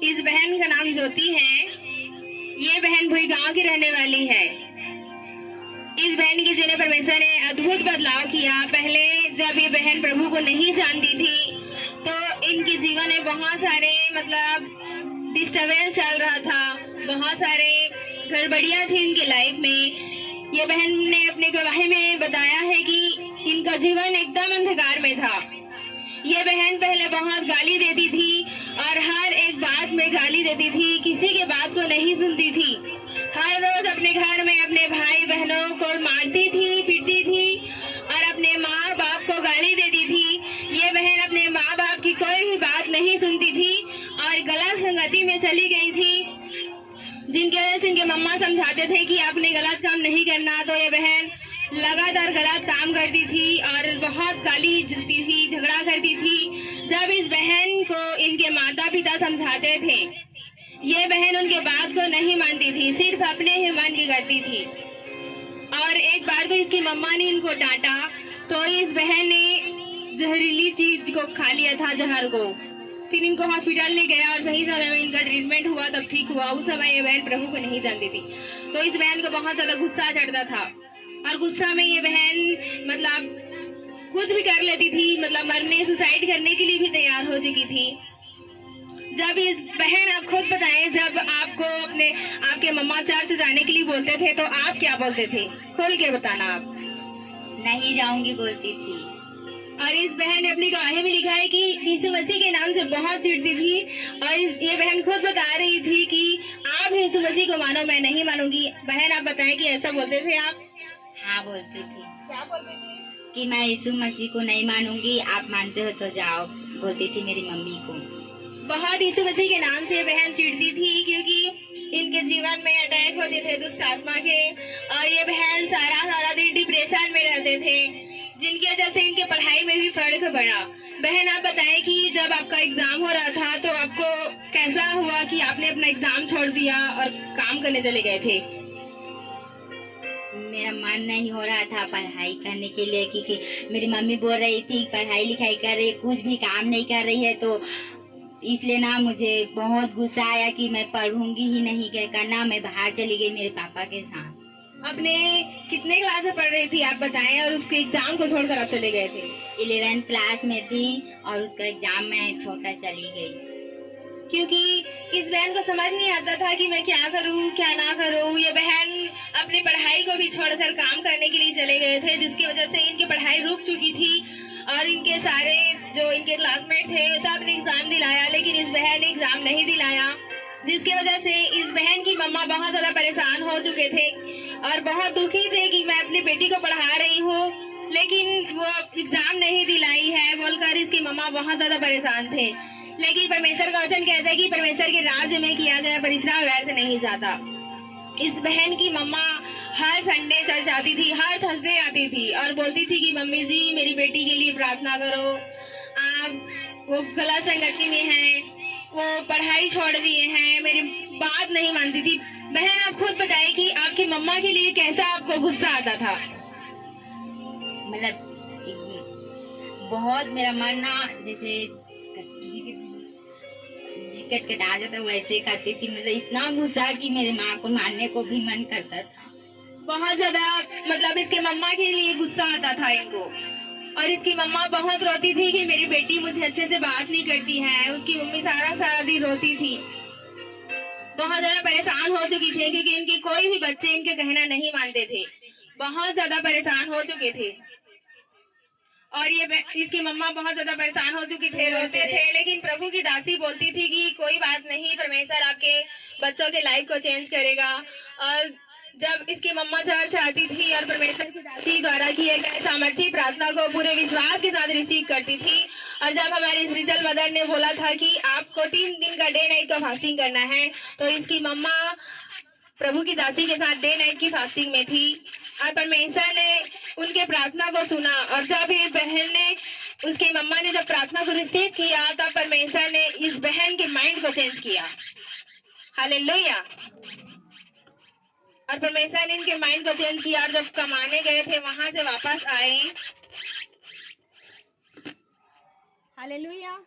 इस बहन का नाम ज्योति है। ये बहन भुई गांव की रहने वाली है। इस बहन के जीने परमेश्वर ने अद्भुत बदलाव किया। पहले जब ये बहन प्रभु को नहीं जानती थी तो इनके जीवन में बहुत सारे डिस्टर्बेंस चल रहा था, बहुत सारे गड़बड़ियां थी इनके लाइफ में। ये बहन ने अपने गवाही में बताया है कि इनका जीवन एकदम अंधकार में था। ये बहन पहले बहुत गाली देती थी और हर एक बात में गाली देती थी, किसी की बात को नहीं सुनती थी। हर रोज अपने घर में अपने भाई बहनों को मारती थी, पीटती थी और अपने माँ बाप को गाली देती थी। ये बहन अपने माँ बाप की कोई भी बात नहीं सुनती थी और गलत संगति में चली गई थी, जिनकी वजह से इनके मम्मा समझाते थे कि आपने गलत काम नहीं करना। तो ये बहन लगातार गलत काम करती थी और बहुत गाली देती थी, झगड़ा करती थी। जब इस बहन को इनके माता पिता समझाते थे, ये बहन उनके बात को नहीं मानती थी, सिर्फ अपने ही मन की करती थी। और एक बार तो इसकी मम्मा ने इनको डांटा तो इस बहन ने जहरीली चीज को खा लिया था, जहर को। फिर इनको हॉस्पिटल ले गया और सही समय में इनका ट्रीटमेंट हुआ, तब ठीक हुआ। उस समय ये बहन प्रभु को नहीं जानती थी। तो इस बहन को बहुत ज्यादा गुस्सा चढ़ता था और गुस्सा में ये बहन कुछ भी कर लेती थी, मरने सुसाइड करने के लिए भी तैयार हो चुकी थी। जब इस बहन, आप खुद बताएं, जब आपको आपके मम्मा चर्च जाने के लिए बोलते थे तो आप क्या बोलते थे? खोल के बताना। आप नहीं जाऊंगी बोलती थी। और इस बहन ने अपनी गवाही में लिखा है कि यीशु मसीह के नाम से बहुत चिढ़ती थी और ये बहन खुद बता रही थी कि आप यीशु मसीह को मानो, मैं नहीं मानूंगी। बहन आप बताएं कि ऐसा बोलते थे आप? हाँ बोलती थी। क्या बोलते थे? कि मैं यीशु मसीह को नहीं मानूंगी, आप मानते हो तो जाओ, बोलती थी मेरी मम्मी को। बहुत यीशु मसीह के नाम से बहन चिढ़ती थी क्योंकि इनके जीवन में अटैक होते थे दुष्ट आत्मा के और ये बहन सारा दिन डिप्रेशन में रहते थे, जिनकी वजह से इनके पढ़ाई में भी फर्क पड़ा। बहन आप बताएं कि जब आपका एग्जाम हो रहा था तो आपको कैसा हुआ कि आपने अपना एग्जाम छोड़ दिया और काम करने चले गए थे? मेरा मन नहीं हो रहा था पढ़ाई करने के लिए, क्योंकि मेरी मम्मी बोल रही थी पढ़ाई लिखाई कर रही, कुछ भी काम नहीं कर रही है, तो इसलिए ना मुझे बहुत गुस्सा आया कि मैं पढ़ूंगी ही नहीं करना। मैं बाहर चली गई मेरे पापा के साथ। अपने कितने क्लास में पढ़ रही थी आप बताएं, और उसके एग्जाम को छोड़कर आप चले गए थे? 11th क्लास में थी और उसका एग्जाम मैं छोड़कर चली गई, क्योंकि इस बहन को समझ नहीं आता था कि मैं क्या करूं क्या ना करूं। ये बहन अपनी पढ़ाई को भी छोड़कर काम करने के लिए चले गए थे, जिसकी वजह से इनकी पढ़ाई रुक चुकी थी और इनके सारे जो इनके क्लासमेट थे सब ने एग्जाम दिलाया, लेकिन इस बहन ने एग्जाम नहीं दिलाया, जिसकी वजह से इस बहन की मम्मा बहुत ज्यादा परेशान हो चुके थे और बहुत दुखी थे कि मैं अपनी बेटी को पढ़ा रही हूँ लेकिन वो एग्जाम नहीं दिलाई है बोलकर इसकी मम्मा बहुत ज्यादा परेशान थे। लेकिन परमेश्वर का वचन कहता है कि परमेश्वर के राज्य में किया गया परिश्रम व्यर्थ नहीं जाता। इस बहन की मम्मा हर संडे चर्च आती थी, हर थर्सडे आती थी और बोलती थी कि मम्मी जी मेरी बेटी के लिए प्रार्थना करो, आप वो गलत संगति में है, वो पढ़ाई छोड़ दिए हैं, मेरी बात नहीं मानती थी। बहन आप खुद बताएं कि आपकी मम्मा के लिए कैसा आपको गुस्सा आता था? मतलब बहुत मेरा मन ना जैसे कटा जाता वैसे करती थी। मतलब इतना गुस्सा कि मेरे माँ को मारने को भी मन करता था। बहुत ज्यादा इसके मम्मा के लिए गुस्सा आता था इनको, और इसकी मम्मा बहुत रोती थी कि मेरी बेटी मुझे अच्छे से बात नहीं करती है। उसकी मम्मी सारा दिन रोती थी, बहुत ज्यादा परेशान हो चुकी थी क्योंकि इनके कोई भी बच्चे इनके कहना नहीं मानते थे, बहुत ज्यादा परेशान हो चुके थे। और ये इसकी मम्मा बहुत ज्यादा परेशान हो चुकी थे, रोते थे, लेकिन प्रभु की दासी बोलती थी कि कोई बात नहीं, परमेश्वर आपके बच्चों के लाइफ को चेंज करेगा। और जब इसकी मम्मा चर्च आती थी और परमेश्वर की दासी द्वारा किए गए सामर्थ्य प्रार्थना को पूरे विश्वास के साथ रिसीव करती थी, और जब हमारी स्पिरिचुअल मदर ने बोला था कि आपको 3 दिन का डे नाइट का फास्टिंग करना है, तो इसकी मम्मा प्रभु की दासी के साथ डे नाइट की फास्टिंग में थी और परमेश्वर ने उनके प्रार्थना को सुना। और जब ये बहन ने, उसकी मम्मा ने जब प्रार्थना को रिसीव किया, तब परमेश्वर ने इस बहन के माइंड को चेंज किया। हालेलुया। और परमेश्वर ने इनके माइंड को चेंज किया और जब कमाने गए थे वहां से वापस आए। हालेलुया।